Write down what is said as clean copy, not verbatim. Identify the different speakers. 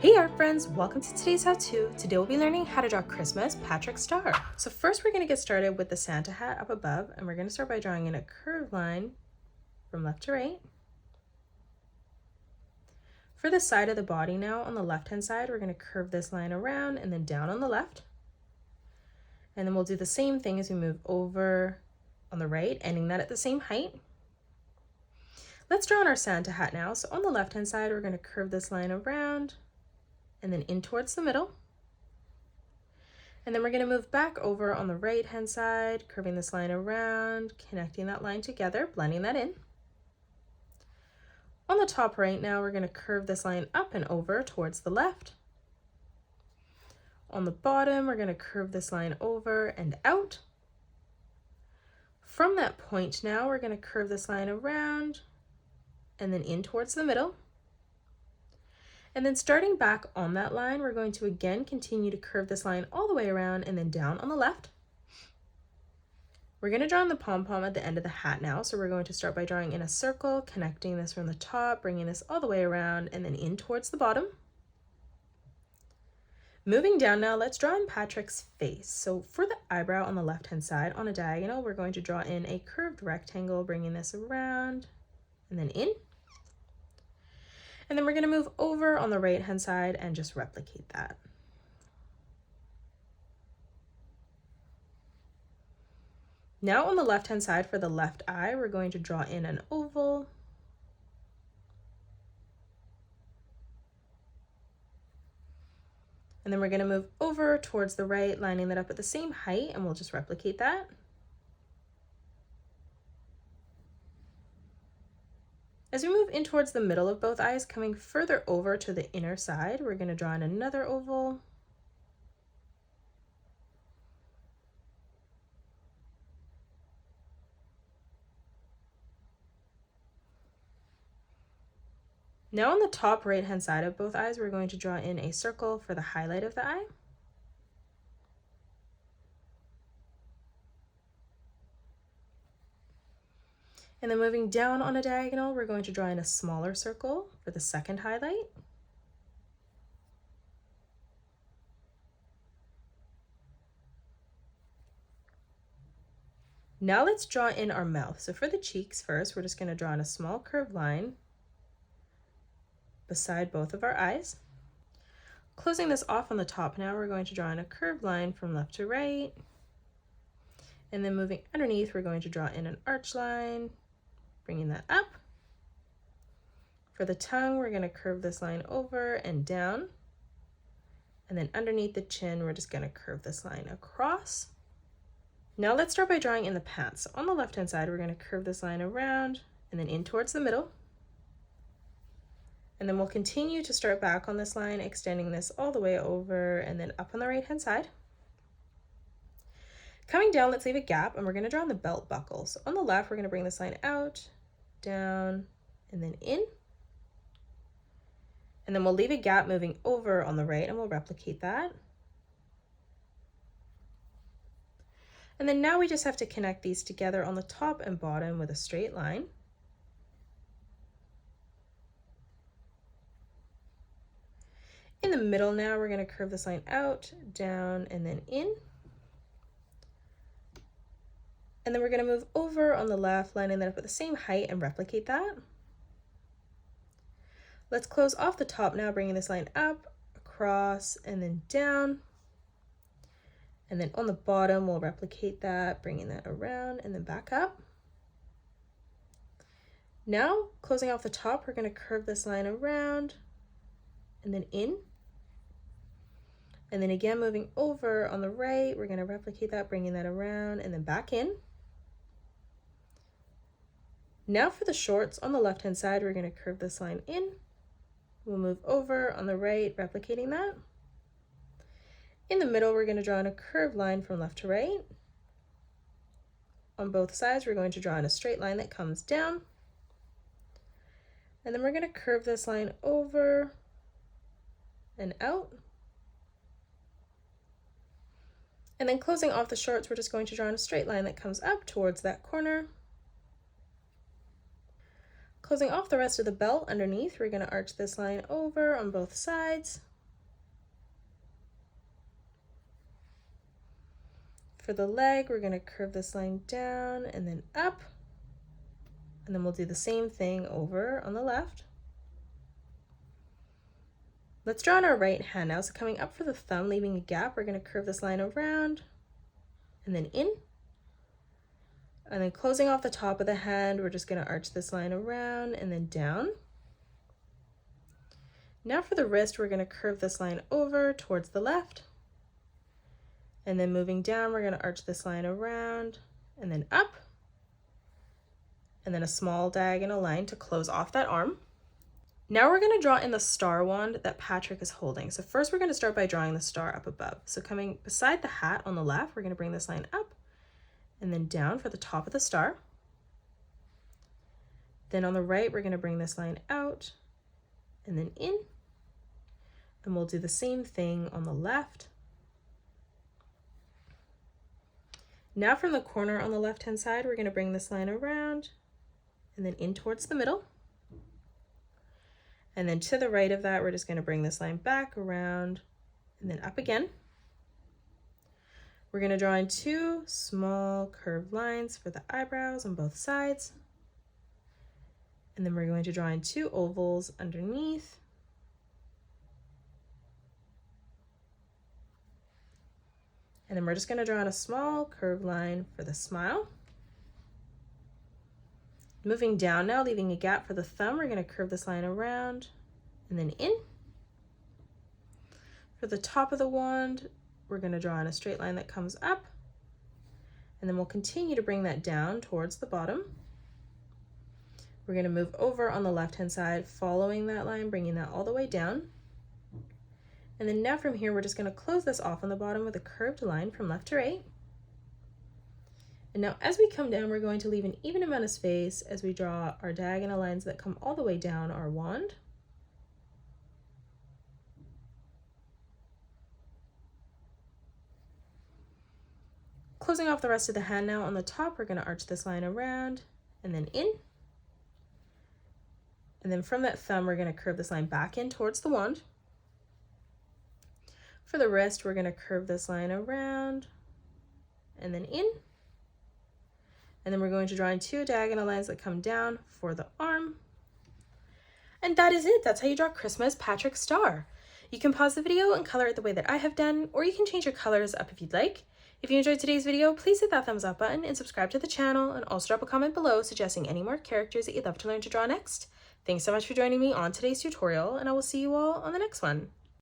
Speaker 1: Hey art friends, welcome to today's how-to. Today we'll be learning how to draw Christmas Patrick Star. So first we're going to get started with the Santa hat up above, and we're going to start by drawing in a curved line from left to right. For the side of the body now, on the left hand side, we're going to curve this line around and then down on the left. And then we'll do the same thing as we move over on the right, ending that at the same height. Let's draw on our Santa hat now. So on the left hand side, we're going to curve this line around and then in towards the middle. And then we're going to move back over on the right hand side, curving this line around, connecting that line together, blending that in. On the top right now, we're going to curve this line up and over towards the left. On the bottom, we're going to curve this line over and out. From that point now, we're going to curve this line around and then in towards the middle. And then starting back on that line, we're going to again continue to curve this line all the way around and then down on the left. We're going to draw in the pom-pom at the end of the hat now. So we're going to start by drawing in a circle, connecting this from the top, bringing this all the way around and then in towards the bottom. Moving down now, let's draw in Patrick's face. So for the eyebrow on the left-hand side, on a diagonal, we're going to draw in a curved rectangle, bringing this around and then in. And then we're going to move over on the right-hand side and just replicate that. Now on the left-hand side for the left eye, we're going to draw in an oval. And then we're going to move over towards the right, lining that up at the same height, and we'll just replicate that. As we move in towards the middle of both eyes, coming further over to the inner side, we're going to draw in another oval. Now on the top right-hand side of both eyes, we're going to draw in a circle for the highlight of the eye. And then moving down on a diagonal, we're going to draw in a smaller circle for the second highlight. Now let's draw in our mouth. So for the cheeks first, we're just going to draw in a small curved line beside both of our eyes. Closing this off on the top now, we're going to draw in a curved line from left to right. And then moving underneath, we're going to draw in an arch line, bringing that up. For the tongue, we're going to curve this line over and down. And then underneath the chin, we're just going to curve this line across. Now let's start by drawing in the pants. On the left-hand side, we're going to curve this line around and then in towards the middle. And then we'll continue to start back on this line, extending this all the way over and then up on the right-hand side. Coming down, let's leave a gap, and we're going to draw on the belt buckle. So on the left, we're going to bring this line out, down, and then in. And then we'll leave a gap moving over on the right, and we'll replicate that. And then now we just have to connect these together on the top and bottom with a straight line. In the middle now, we're going to curve this line out, down, and then in. And then we're going to move over on the left, lining that up at the same height and replicate that. Let's close off the top now, bringing this line up, across, and then down. And then on the bottom, we'll replicate that, bringing that around and then back up. Now, closing off the top, we're going to curve this line around and then in. And then again, moving over on the right, we're going to replicate that, bringing that around and then back in. Now for the shorts, on the left-hand side, we're going to curve this line in. We'll move over on the right, replicating that. In the middle, we're going to draw in a curved line from left to right. On both sides, we're going to draw in a straight line that comes down. And then we're going to curve this line over and out. And then closing off the shorts, we're just going to draw in a straight line that comes up towards that corner. Closing off the rest of the belt underneath, we're going to arch this line over on both sides. For the leg, we're going to curve this line down and then up. And then we'll do the same thing over on the left. Let's draw on our right hand now. So coming up for the thumb, leaving a gap, we're going to curve this line around and then in. And then closing off the top of the hand, we're just going to arch this line around and then down. Now for the wrist, we're going to curve this line over towards the left. And then moving down, we're going to arch this line around and then up. And then a small diagonal line to close off that arm. Now we're going to draw in the star wand that Patrick is holding. So first we're going to start by drawing the star up above. So coming beside the hat on the left, we're going to bring this line up and then down for the top of the star. Then on the right, we're going to bring this line out and then in. And we'll do the same thing on the left. Now from the corner on the left-hand side, we're going to bring this line around and then in towards the middle. And then to the right of that, we're just going to bring this line back around and then up again. We're going to draw in two small curved lines for the eyebrows on both sides. And then we're going to draw in two ovals underneath. And then we're just going to draw in a small curved line for the smile. Moving down now, leaving a gap for the thumb, we're going to curve this line around and then in. For the top of the wand, we're going to draw in a straight line that comes up. And then we'll continue to bring that down towards the bottom. We're going to move over on the left-hand side, following that line, bringing that all the way down. And then now from here, we're just going to close this off on the bottom with a curved line from left to right. And now as we come down, we're going to leave an even amount of space as we draw our diagonal lines that come all the way down our wand. Closing off the rest of the hand now, on the top, we're going to arch this line around and then in. And then from that thumb, we're going to curve this line back in towards the wand. For the wrist, we're going to curve this line around and then in. And then we're going to draw in two diagonal lines that come down for the arm. And that is it. That's how you draw Christmas Patrick Star. You can pause the video and color it the way that I have done, or you can change your colors up if you'd like. If you enjoyed today's video, please hit that thumbs up button and subscribe to the channel, and also drop a comment below suggesting any more characters that you'd love to learn to draw next. Thanks so much for joining me on today's tutorial, and I will see you all on the next one.